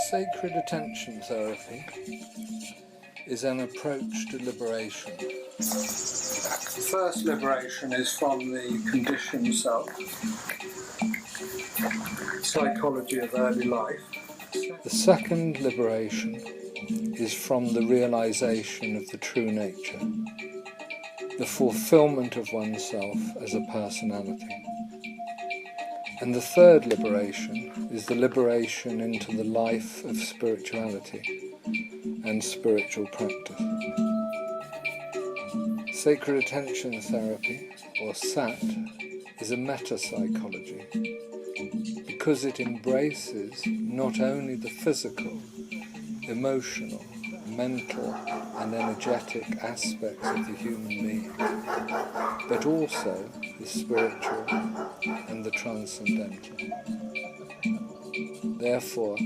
Sacred attention therapy is an approach to liberation. The first liberation is from the conditioned self, psychology of early life. The second liberation is from the realization of the true nature, the fulfillment of oneself as a personality. And the third liberation is the liberation into the life of spirituality and spiritual practice. Sacred attention therapy, or SAT, is a meta-psychology because it embraces not only the physical, emotional, mental and energetic aspects of the human being, but also the spiritual and the transcendental. Therefore,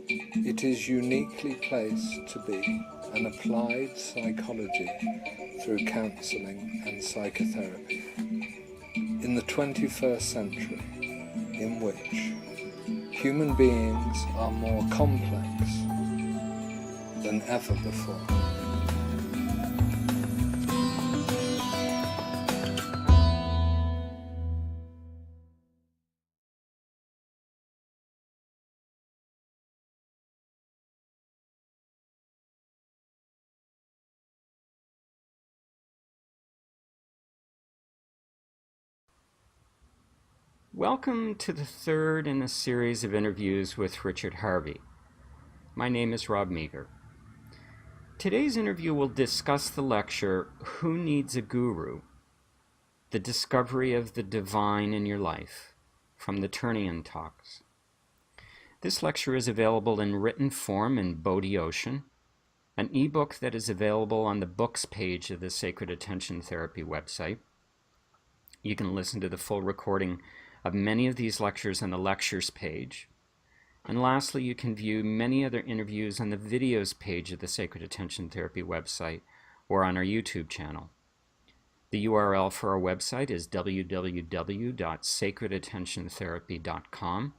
it is uniquely placed to be an applied psychology through counselling and psychotherapy in the 21st century, in which human beings are more complex than ever before. Welcome to the third in a series of interviews with Richard Harvey. My name is Rob Meager. Today's interview will discuss the lecture, Who Needs a Guru? The Discovery of the Divine in Your Life, from the Ternion Talks. This lecture is available in written form in Bodhi Ocean, an ebook that is available on the books page of the Sacred Attention Therapy website. You can listen to the full recording of many of these lectures on the lectures page. And lastly, you can view many other interviews on the videos page of the Sacred Attention Therapy website or on our YouTube channel. The URL for our website is www.sacredattentiontherapy.com.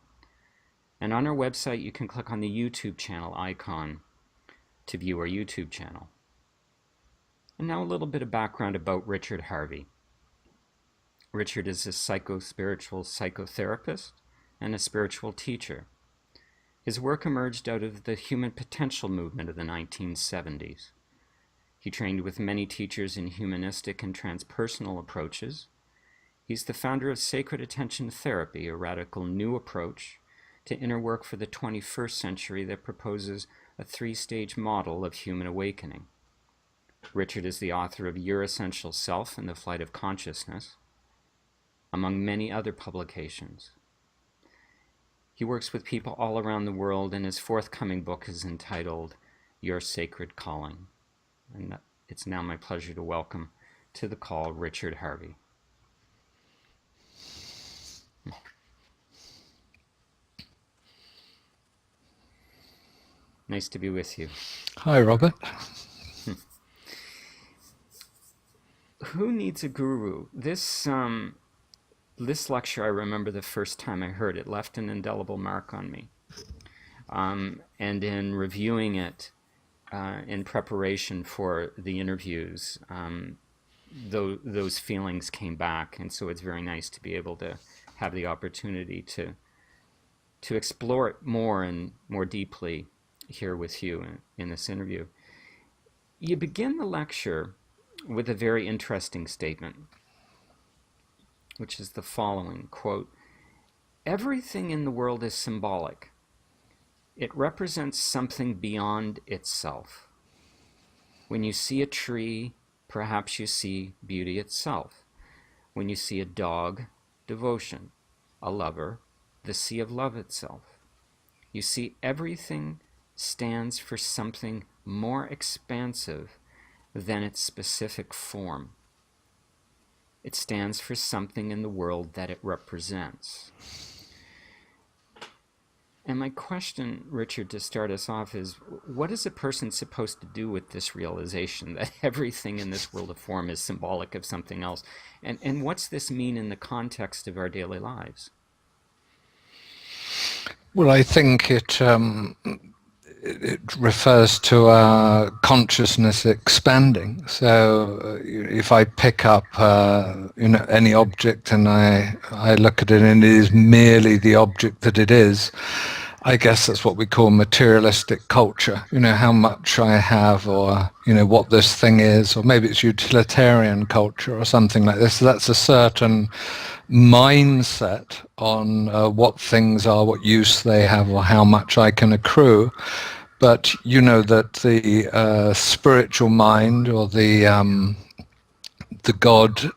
And on our website, you can click on the YouTube channel icon to view our YouTube channel. And now a little bit of background about Richard Harvey. Richard is a psycho-spiritual psychotherapist and a spiritual teacher. His work emerged out of the human potential movement of the 1970s. He trained with many teachers in humanistic and transpersonal approaches. He's the founder of Sacred Attention Therapy, a radical new approach to inner work for the 21st century that proposes a three-stage model of human awakening. Richard is the author of Your Essential Self and the Flight of Consciousness, among many other publications. He works with people all around the world, and his forthcoming book is entitled Your Sacred Calling. And it's now my pleasure to welcome to the call Richard Harvey. Nice to be with you. Hi, Robert. Who needs a guru? This lecture, I remember the first time I heard it, left an indelible mark on me. And in reviewing it in preparation for the interviews, those feelings came back. And so it's very nice to be able to have the opportunity to explore it more and more deeply here with you in this interview. You begin the lecture with a very interesting statement, which is the following, quote, "Everything in the world is symbolic. It represents something beyond itself. When you see a tree, perhaps you see beauty itself. When you see a dog, devotion, a lover, the sea of love itself. You see, everything stands for something more expansive than its specific form. It stands for something in the world that it represents." And my question, Richard, to start us off is, what is a person supposed to do with this realization that everything in this world of form is symbolic of something else? And what's this mean in the context of our daily lives? Well, I think it refers to our consciousness expanding. So if I pick up any object and I look at it and it is merely the object that it is, I guess that's what we call materialistic culture. How much I have, or what this thing is, or maybe it's utilitarian culture or something like this. So that's a certain mindset on what things are, what use they have, or how much I can accrue. But that the spiritual mind, or the God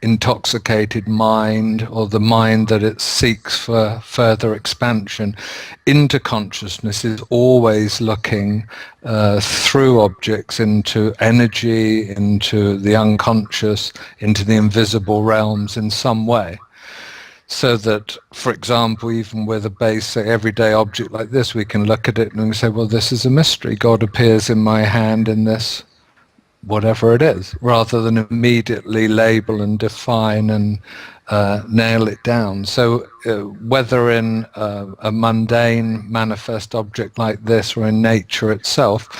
intoxicated mind, or the mind that it seeks for further expansion into consciousness, is always looking through objects into energy, into the unconscious, into the invisible realms in some way. So that, for example, even with a basic everyday object like this, we can look at it and we say, well, this is a mystery. God appears in my hand in this whatever it is, rather than immediately label and define and nail it down. So whether in a mundane manifest object like this or in nature itself,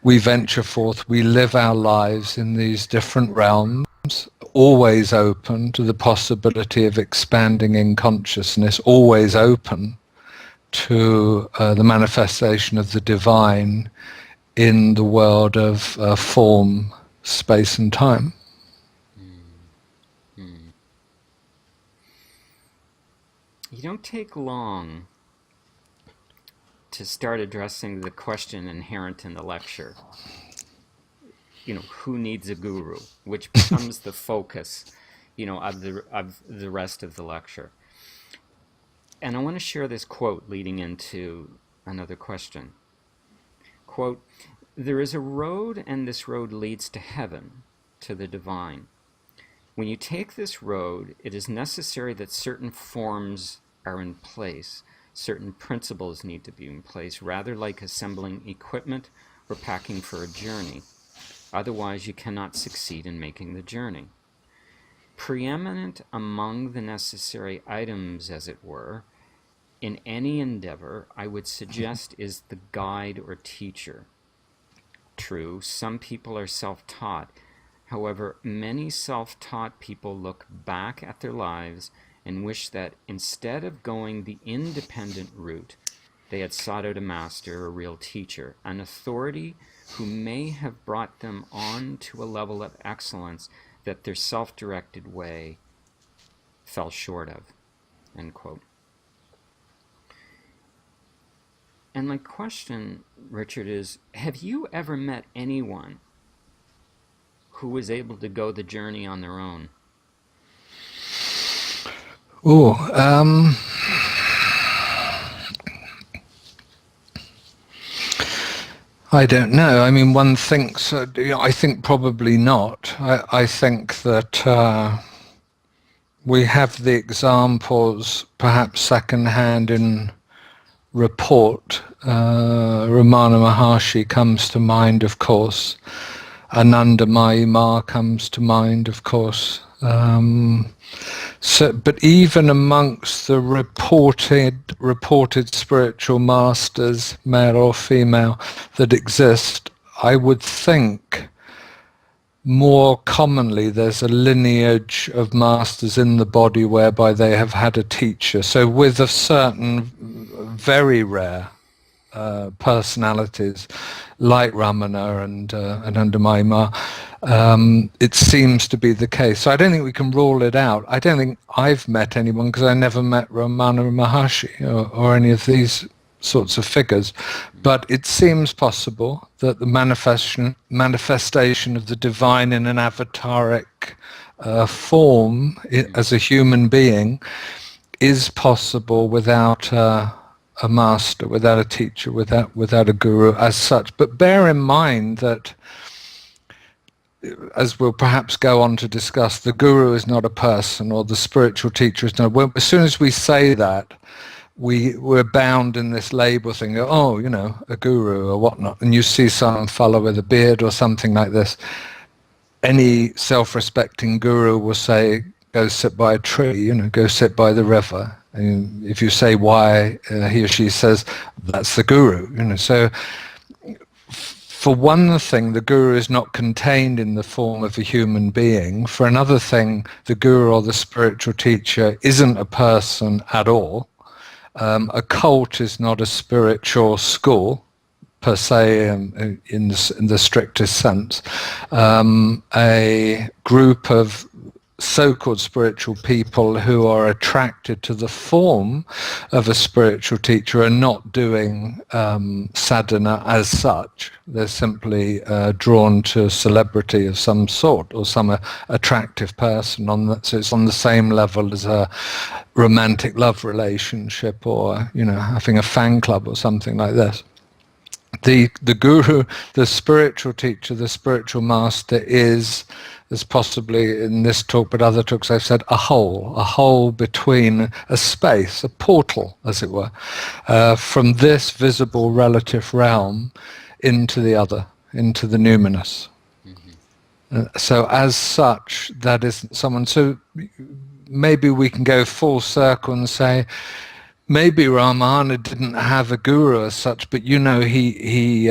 we venture forth, we live our lives in these different realms, always open to the possibility of expanding in consciousness, always open to the manifestation of the divine in the world of form, space and time. You don't take long to start addressing the question inherent in the lecture. Who needs a guru, which becomes the focus, of the rest of the lecture. And I want to share this quote leading into another question. Quote, "There is a road, and this road leads to heaven, to the divine. When you take this road, it is necessary that certain forms are in place, certain principles need to be in place, rather like assembling equipment or packing for a journey. Otherwise, you cannot succeed in making the journey. Preeminent among the necessary items, as it were, in any endeavor, I would suggest, is the guide or teacher. True, some people are self-taught. However, many self-taught people look back at their lives and wish that instead of going the independent route, they had sought out a master, a real teacher, an authority who may have brought them on to a level of excellence that their self-directed way fell short of." End quote. And my question, Richard, is, have you ever met anyone who was able to go the journey on their own? I don't know. I mean, one thinks, I think probably not. I think that we have the examples, perhaps secondhand in report. Ramana Maharshi comes to mind, of course. Ananda Mayima comes to mind, of course. But even amongst the reported spiritual masters, male or female, that exist, I would think more commonly there's a lineage of masters in the body whereby they have had a teacher. So with a certain very rare personalities like Ramana and Ananda Mayima, it seems to be the case. So I don't think we can rule it out. I don't think I've met anyone, because I never met Ramana Maharshi or any of these sorts of figures. But it seems possible that the manifestation of the divine in an avataric form as a human being is possible without a master, without a teacher, without a guru as such. But bear in mind that, as we'll perhaps go on to discuss, the guru is not a person, or the spiritual teacher is not. Well, as soon as we say that, we're bound in this label thing. Oh, a guru or whatnot, and you see some fellow with a beard or something like this. Any self-respecting guru will say, "Go sit by a tree, go sit by the river." And if you say why, he or she says, that's the guru. So for one thing, the guru is not contained in the form of a human being. For another thing, the guru or the spiritual teacher isn't a person at all. A cult is not a spiritual school per se, in the strictest sense. A group of so-called spiritual people who are attracted to the form of a spiritual teacher are not doing sadhana as such. They're simply drawn to celebrity of some sort or some attractive person. So it's on the same level as a romantic love relationship, or having a fan club or something like this. The guru, the spiritual teacher, the spiritual master is possibly in this talk, but other talks I've said, a hole between a space, a portal, as it were, from this visible relative realm into the other, into the numinous. So as such, that isn't someone. So maybe we can go full circle and say, maybe Ramana didn't have a guru as such, but he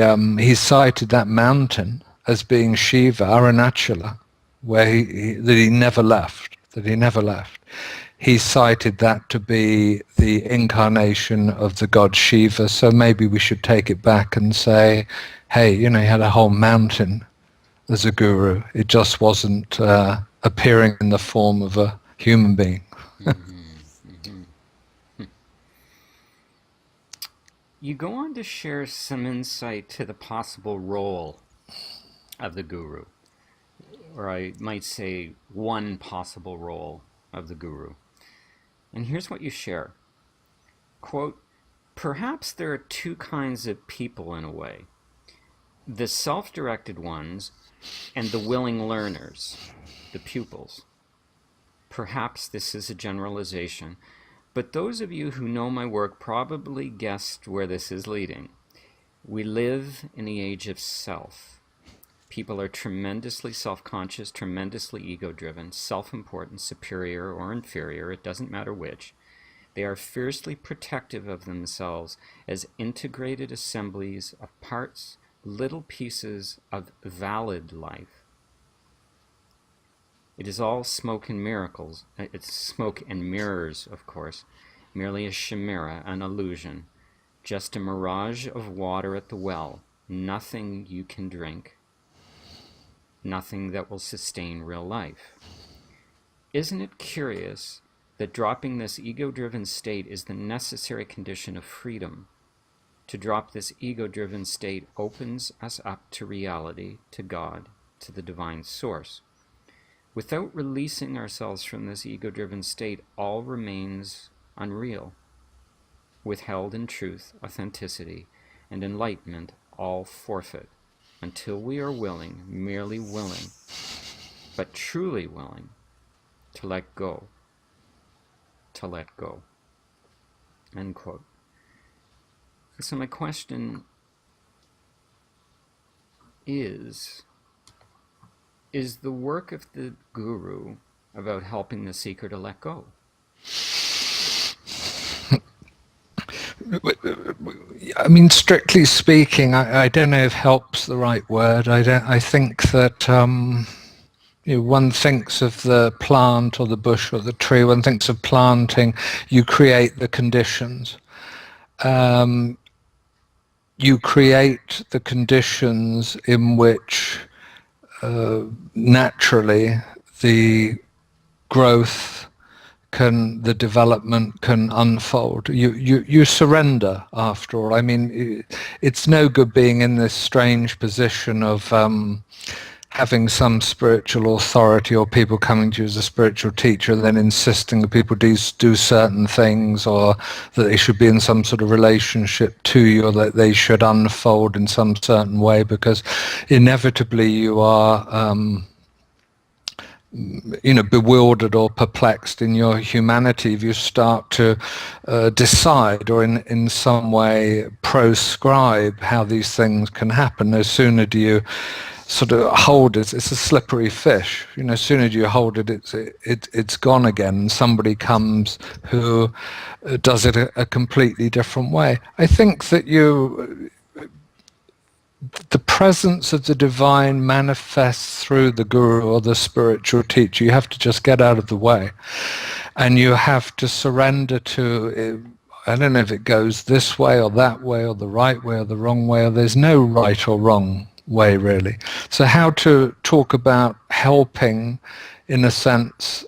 cited that mountain as being Shiva, Arunachala, where he never left. He cited that to be the incarnation of the god Shiva. So maybe we should take it back and say, hey, he had a whole mountain as a guru. It just wasn't appearing in the form of a human being. You go on to share some insight to the possible role of the guru, or I might say one possible role of the guru. And here's what you share. Quote, perhaps there are two kinds of people in a way. The self-directed ones and the willing learners, the pupils. Perhaps this is a generalization, but those of you who know my work probably guessed where this is leading. We live in the age of self. People are tremendously self-conscious, tremendously ego-driven, self-important, superior or inferior, it doesn't matter which. They are fiercely protective of themselves as integrated assemblies of parts, little pieces of valid life. It is all smoke and miracles. It's smoke and mirrors, of course, merely a chimera, an illusion, just a mirage of water at the well, nothing you can drink, nothing that will sustain real life. Isn't it curious that dropping this ego-driven state is the necessary condition of freedom? To drop this ego-driven state opens us up to reality, to God, to the divine source. Without releasing ourselves from this ego-driven state, all remains unreal. Withheld in truth, authenticity, and enlightenment, all forfeit, until we are willing, merely willing, but truly willing, to let go. To let go. End quote. So my question is the work of the guru about helping the seeker to let go? I mean, strictly speaking, I don't know if help's the right word. I think that one thinks of the plant or the bush or the tree. One thinks of planting. You create the conditions. You create the conditions in which naturally the growth the development can unfold. You surrender, after all. I mean, it's no good being in this strange position of having some spiritual authority or people coming to you as a spiritual teacher and then insisting that people do certain things, or that they should be in some sort of relationship to you, or that they should unfold in some certain way, because inevitably you are bewildered or perplexed in your humanity if you start to decide or in some way proscribe how these things can happen. No sooner do you sort of hold it, it's a slippery fish. You know, as soon as you hold it, it's gone again. And somebody comes who does it a completely different way. I think that the presence of the divine manifests through the guru or the spiritual teacher. You have to just get out of the way, and you have to surrender to. I don't know if it goes this way or that way or the right way or the wrong way, or there's no right or wrong way really. So how to talk about helping, in a sense,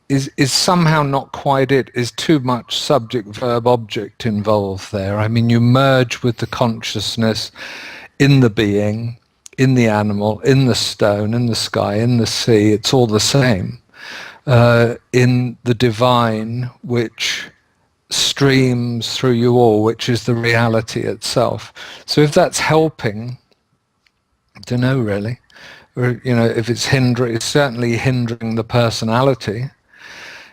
is somehow not quite it. Is too much subject, verb, object involved there. I mean, you merge with the consciousness in the being, in the animal, in the stone, in the sky, in the sea. It's all the same. In the divine, which streams through you all, which is the reality itself. So if that's helping, I don't know really. Or, you know, if it's hindering, it's certainly hindering the personality.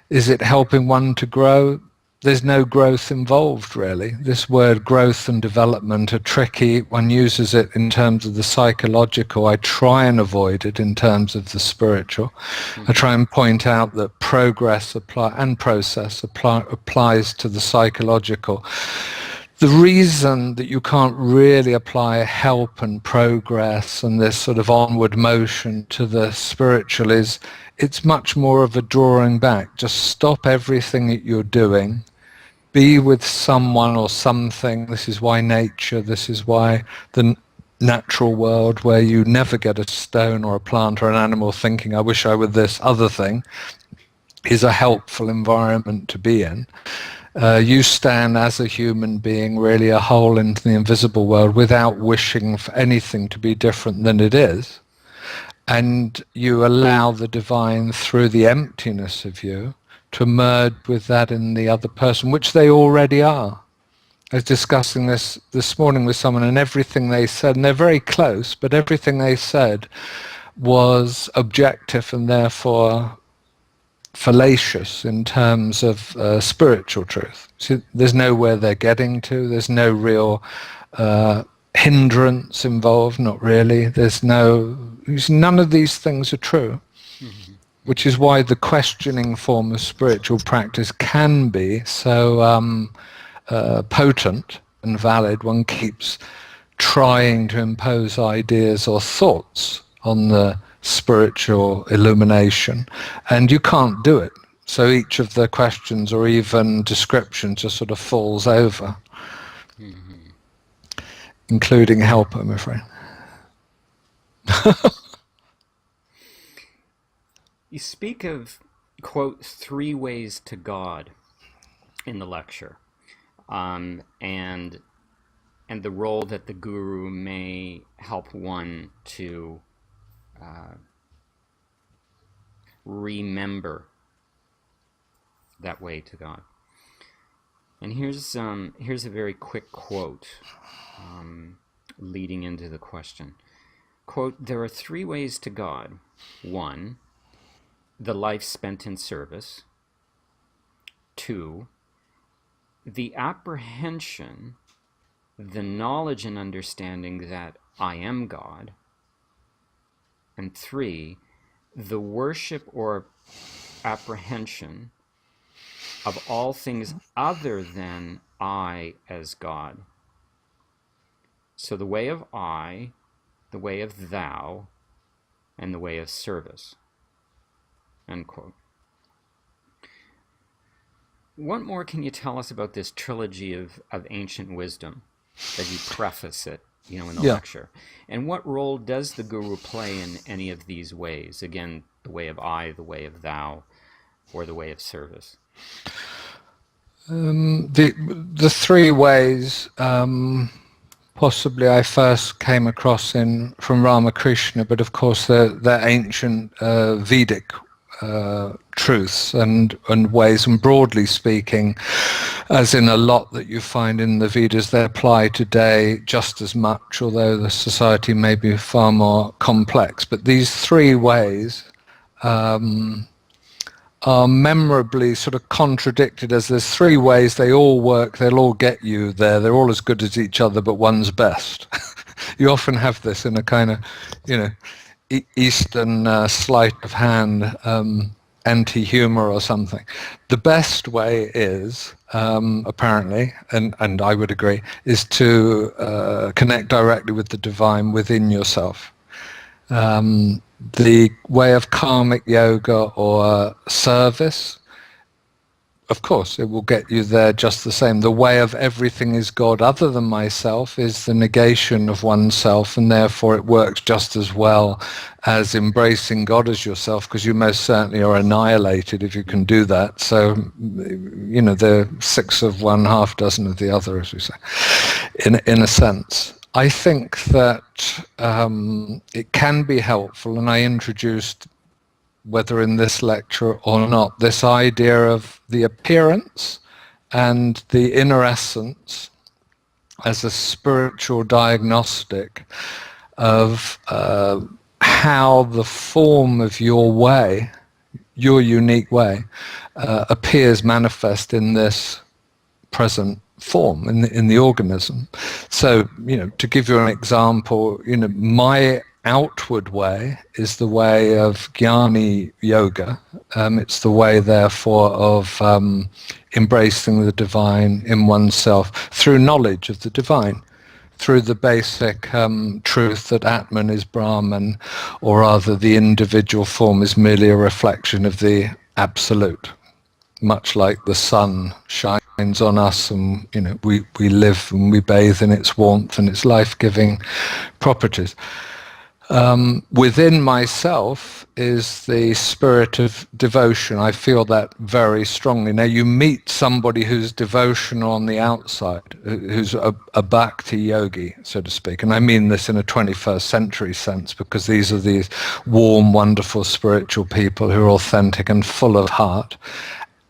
Is it helping one to grow? There's no growth involved really. This word growth and development are tricky. One uses it in terms of the psychological. I try and avoid it in terms of the spiritual. I try and point out that progress and process applies to the psychological. The reason that you can't really apply help and progress and this sort of onward motion to the spiritual is it's much more of a drawing back. Just stop everything that you're doing. Be with someone or something. This is why nature, this is why the natural world, where you never get a stone or a plant or an animal thinking, I wish I were this other thing, is a helpful environment to be in. You stand as a human being, really a hole into the invisible world without wishing for anything to be different than it is. And you allow the divine through the emptiness of you to merge with that in the other person, which they already are. I was discussing this morning with someone, and everything they said, and they're very close, but everything they said was objective and therefore fallacious in terms of spiritual truth. So there's nowhere they're getting to. There's no real hindrance involved, not really. None of these things are true, which is why the questioning form of spiritual practice can be so potent and valid. One keeps trying to impose ideas or thoughts on the spiritual illumination, and you can't do it. So each of the questions or even descriptions just sort of falls over, including help, I'm afraid. You speak of, quote, 3 ways to God in the lecture, and the role that the guru may help one to remember that way to God. And here's a very quick quote leading into the question. Quote, "There are 3 ways to God. 1, the life spent in service. 2, the apprehension, the knowledge and understanding that I am God. And 3, the worship or apprehension of all things other than I as God. So the way of I, the way of thou, and the way of service." End quote. What more can you tell us about this trilogy of ancient wisdom as you preface it, in the lecture? And what role does the guru play in any of these ways? Again, the way of I, the way of thou, or the way of service? The 3 ways possibly I first came across from Ramakrishna, but of course they're ancient Vedic truths and ways, and broadly speaking, as in a lot that you find in the Vedas, they apply today just as much, although the society may be far more complex. But these 3 ways are memorably sort of contradicted, as there's 3 ways, they all work, they'll all get you there, they're all as good as each other, but one's best. you often have this in a kind of, Eastern sleight of hand anti-humor or something. The best way is, apparently, and I would agree, is to connect directly with the divine within yourself. The way of karmic yoga or service, of course, it will get you there just the same. The way of everything is God other than myself is the negation of oneself, and therefore it works just as well as embracing God as yourself, because you most certainly are annihilated if you can do that. So, the six of one, half dozen of the other, as we say, in a sense. I think that it can be helpful, and I introduced, whether in this lecture or not, this idea of the appearance and the inner essence as a spiritual diagnostic of how the form of your way, your unique way, appears manifest in this present form in the organism. So, to give you an example, my outward way is the way of jnani yoga. It's the way, therefore, of embracing the divine in oneself through knowledge of the divine, through the basic truth that Atman is Brahman, or rather the individual form is merely a reflection of the absolute, much like the sun shines on us, and we live and we bathe in its warmth and its life-giving properties. Within myself is the spirit of devotion. I feel that very strongly. Now, you meet somebody who's devotional on the outside, who's a bhakti yogi, so to speak, and I mean this in a 21st century sense, because these are these warm, wonderful spiritual people who are authentic and full of heart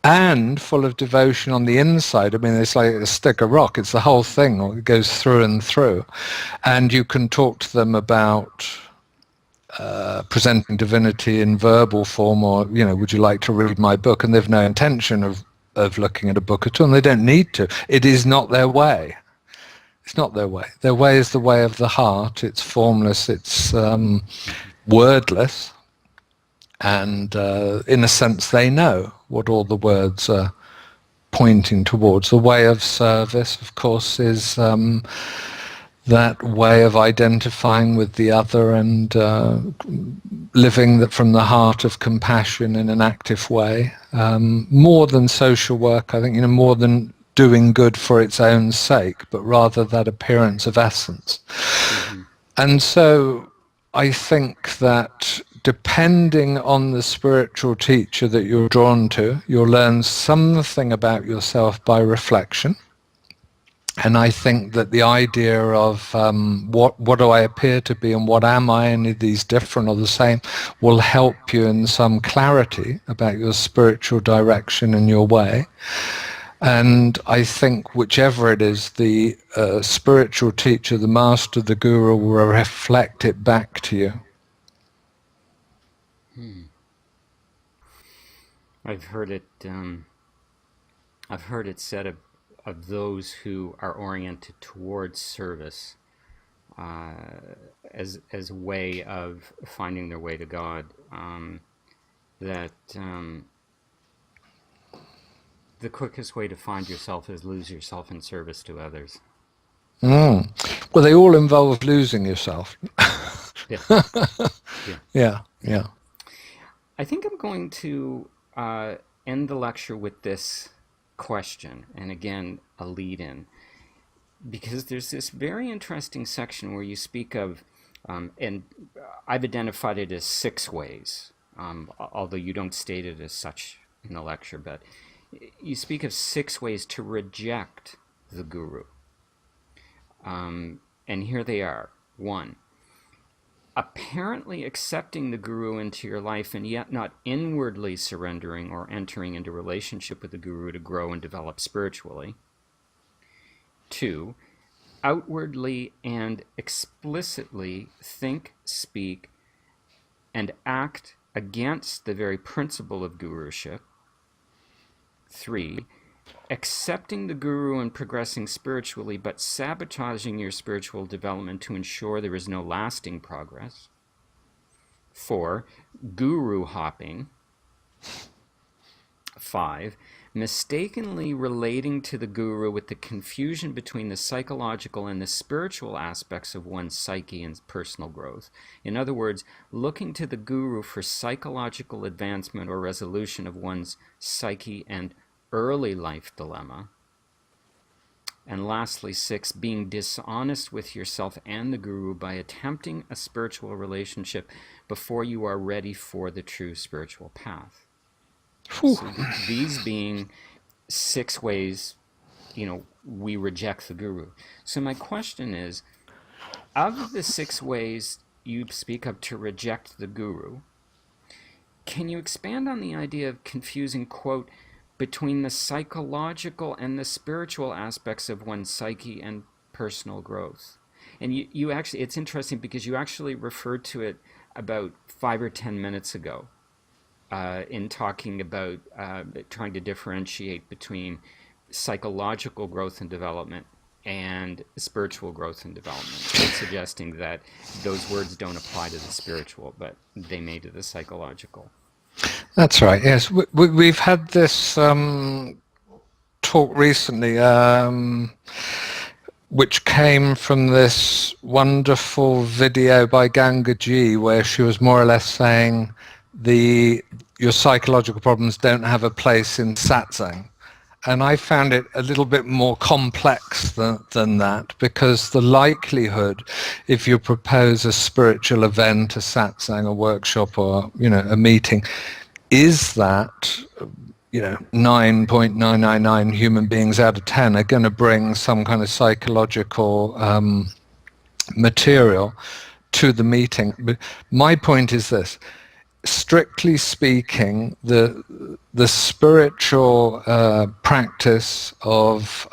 and full of devotion on the inside. I mean, it's like a stick of rock. It's the whole thing. It goes through and through. And you can talk to them about presenting divinity in verbal form, or, would you like to read my book? And they've no intention of looking at a book at all, and they don't need to. It is not their way. It's not their way. Their way is the way of the heart. It's formless. It's wordless. And in a sense, they know what all the words are pointing towards. The way of service, of course, is that way of identifying with the other and living from the heart of compassion in an active way. More than social work, I think, more than doing good for its own sake, but rather that appearance of essence. Mm-hmm. And so I think that depending on the spiritual teacher that you're drawn to, you'll learn something about yourself by reflection. And I think that the idea of what do I appear to be and what am I, and are these different or the same, will help you in some clarity about your spiritual direction and your way. And I think whichever it is, the spiritual teacher, the master, the guru, will reflect it back to you. I've heard it said of those who are oriented towards service as a way of finding their way to God, that the quickest way to find yourself is lose yourself in service to others. Well, they all involve losing yourself. Yeah. I think I'm going to end the lecture with this question, and again, a lead-in, because there's this very interesting section where you speak of, and I've identified it as 6 ways, although you don't state it as such in the lecture, but you speak of 6 ways to reject the guru. And here they are. 1, apparently accepting the guru into your life and yet not inwardly surrendering or entering into relationship with the guru to grow and develop spiritually. 2, outwardly and explicitly think, speak, and act against the very principle of guruship. 3, accepting the guru and progressing spiritually, but sabotaging your spiritual development to ensure there is no lasting progress. 4, guru hopping. 5, mistakenly relating to the guru with the confusion between the psychological and the spiritual aspects of one's psyche and personal growth. In other words, looking to the guru for psychological advancement or resolution of one's psyche and early life dilemma. And lastly, 6, being dishonest with yourself and the guru by attempting a spiritual relationship before you are ready for the true spiritual path. Whew. So these being 6 ways, we reject the guru. So my question is, of the 6 ways you speak of to reject the guru, can you expand on the idea of confusing, quote, between the psychological and the spiritual aspects of one's psyche and personal growth? And you actually, it's interesting because you actually referred to it about 5 or 10 minutes ago. In talking about trying to differentiate between psychological growth and development and spiritual growth and development, and suggesting that those words don't apply to the spiritual, but they may to the psychological. That's right, yes. We've had this talk recently, which came from this wonderful video by Gangaji, where she was more or less saying your psychological problems don't have a place in satsang. And I found it a little bit more complex than that, because the likelihood, if you propose a spiritual event, a satsang, a workshop, or a meeting, is that 9.999 human beings out of 10 are going to bring some kind of psychological material to the meeting. But my point is this: strictly speaking, the spiritual practice of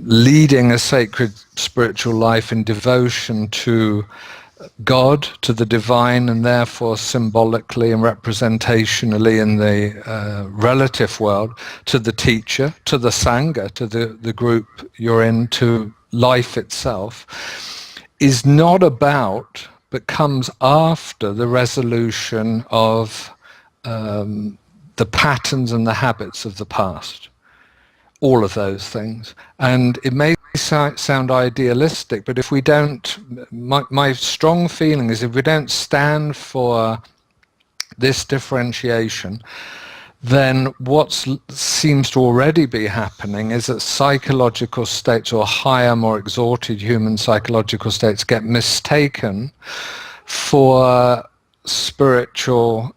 leading a sacred spiritual life in devotion to God, to the divine, and therefore symbolically and representationally in the relative world, to the teacher, to the sangha, to the group you're in, to life itself, is not about, but comes after the resolution of the patterns and the habits of the past. All of those things. And it may sound idealistic, but if we don't, my strong feeling is if we don't stand for this differentiation, then what seems to already be happening is that psychological states, or higher, more exalted human psychological states, get mistaken for spiritual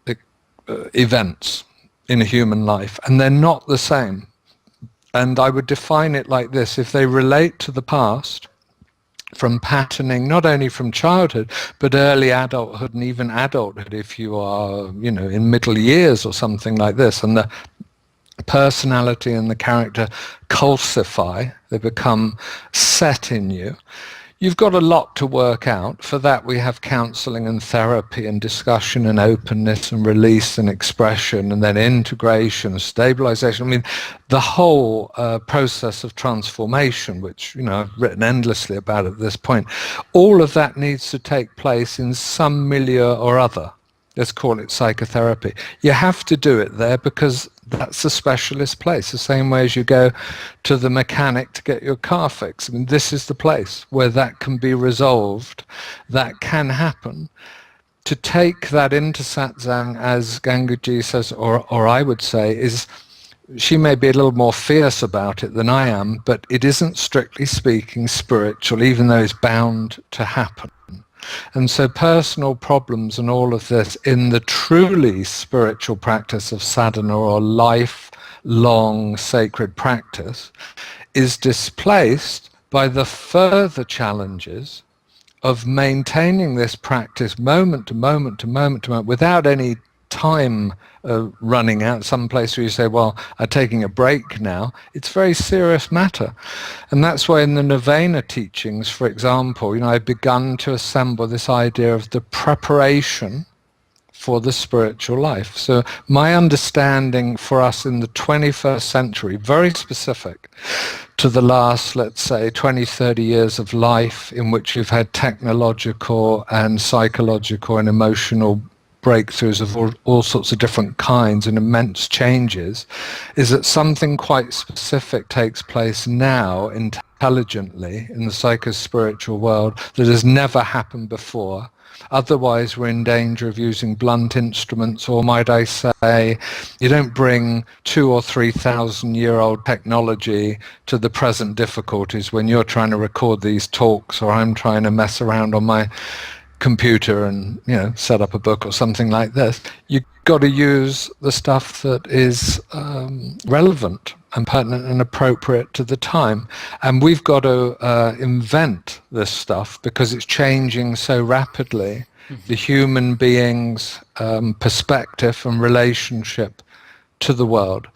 events in a human life, and they're not the same. And I would define it like this: if they relate to the past, from patterning, not only from childhood, but early adulthood and even adulthood, if you are, in middle years or something like this, and the personality and the character calcify, they become set in you, you've got a lot to work out. For that we have counseling and therapy and discussion and openness and release and expression, and then integration, stabilization. I mean, the whole process of transformation, which I've written endlessly about at this point, all of that needs to take place in some milieu or other. Let's call it psychotherapy. You have to do it there because that's a specialist place, the same way as you go to the mechanic to get your car fixed. I mean, this is the place where that can be resolved, that can happen. To take that into satsang, as Gangaji says, or I would say, is, she may be a little more fierce about it than I am, but it isn't strictly speaking spiritual, even though it's bound to happen. And so personal problems and all of this in the truly spiritual practice of sadhana, or lifelong sacred practice, is displaced by the further challenges of maintaining this practice moment to moment to moment to moment without any time running out, some place where you say, well, I'm taking a break now. It's a very serious matter. And that's why in the Nirvana teachings, for example, I've begun to assemble this idea of the preparation for the spiritual life. So my understanding for us in the 21st century, very specific to the last, let's say, 20, 30 years of life in which you've had technological and psychological and emotional breakthroughs of all sorts of different kinds and immense changes, is that something quite specific takes place now intelligently in the psycho-spiritual world that has never happened before. Otherwise, we're in danger of using blunt instruments, or might I say, you don't bring 2,000 or 3,000-year-old technology to the present difficulties when you're trying to record these talks, or I'm trying to mess around on my computer and set up a book or something like this. You've got to use the stuff that is relevant and pertinent and appropriate to the time. And we've got to invent this stuff because it's changing so rapidly. The human being's perspective and relationship to the world.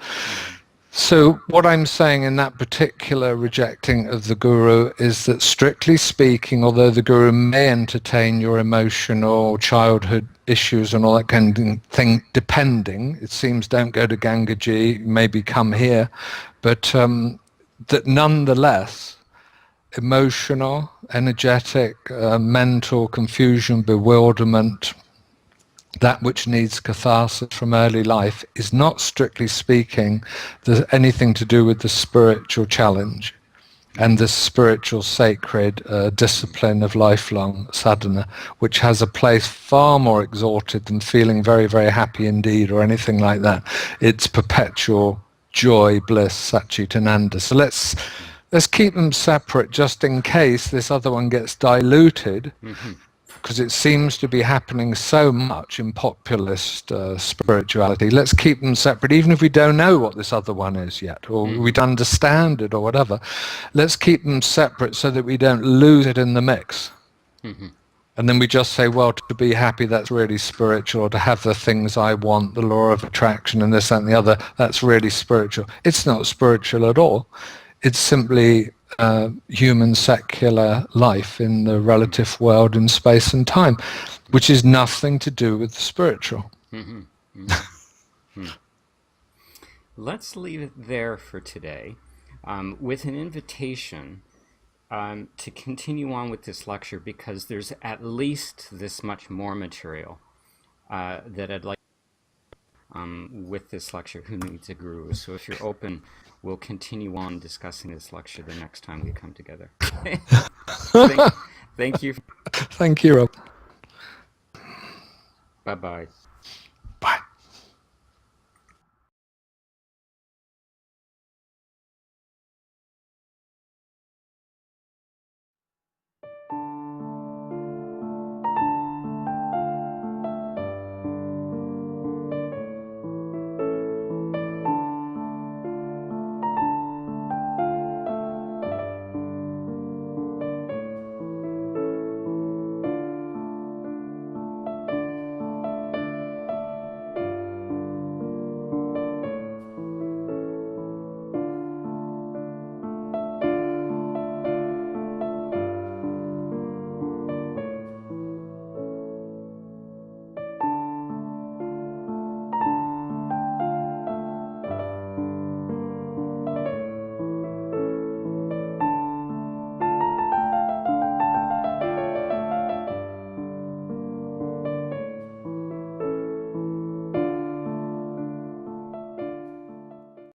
So what I'm saying in that particular rejecting of the guru is that, strictly speaking, although the guru may entertain your emotional childhood issues and all that kind of thing, depending, it seems, don't go to Gangaji, maybe come here, but that nonetheless, emotional, energetic, mental confusion, bewilderment, that which needs catharsis from early life is not, strictly speaking, anything to do with the spiritual challenge and the spiritual sacred discipline of lifelong sadhana, which has a place far more exalted than feeling very, very happy indeed or anything like that. It's perpetual joy, bliss, satchitananda. So let's keep them separate just in case this other one gets diluted. Because it seems to be happening so much in populist spirituality. Let's keep them separate, even if we don't know what this other one is yet, or we don't understand it, or whatever. Let's keep them separate so that we don't lose it in the mix. And then we just say, well, to be happy, that's really spiritual, or to have the things I want, the law of attraction, and this, that, and the other, that's really spiritual. It's not spiritual at all. It's simply human secular life in the relative world in space and time, which is nothing to do with the spiritual. Let's leave it there for today, with an invitation to continue on with this lecture, because there's at least this much more material that I'd like with this lecture, Who Needs a Guru? So if you're open, we'll continue on discussing this lecture the next time we come together. Thank you. Thank you, Rob. Bye-bye.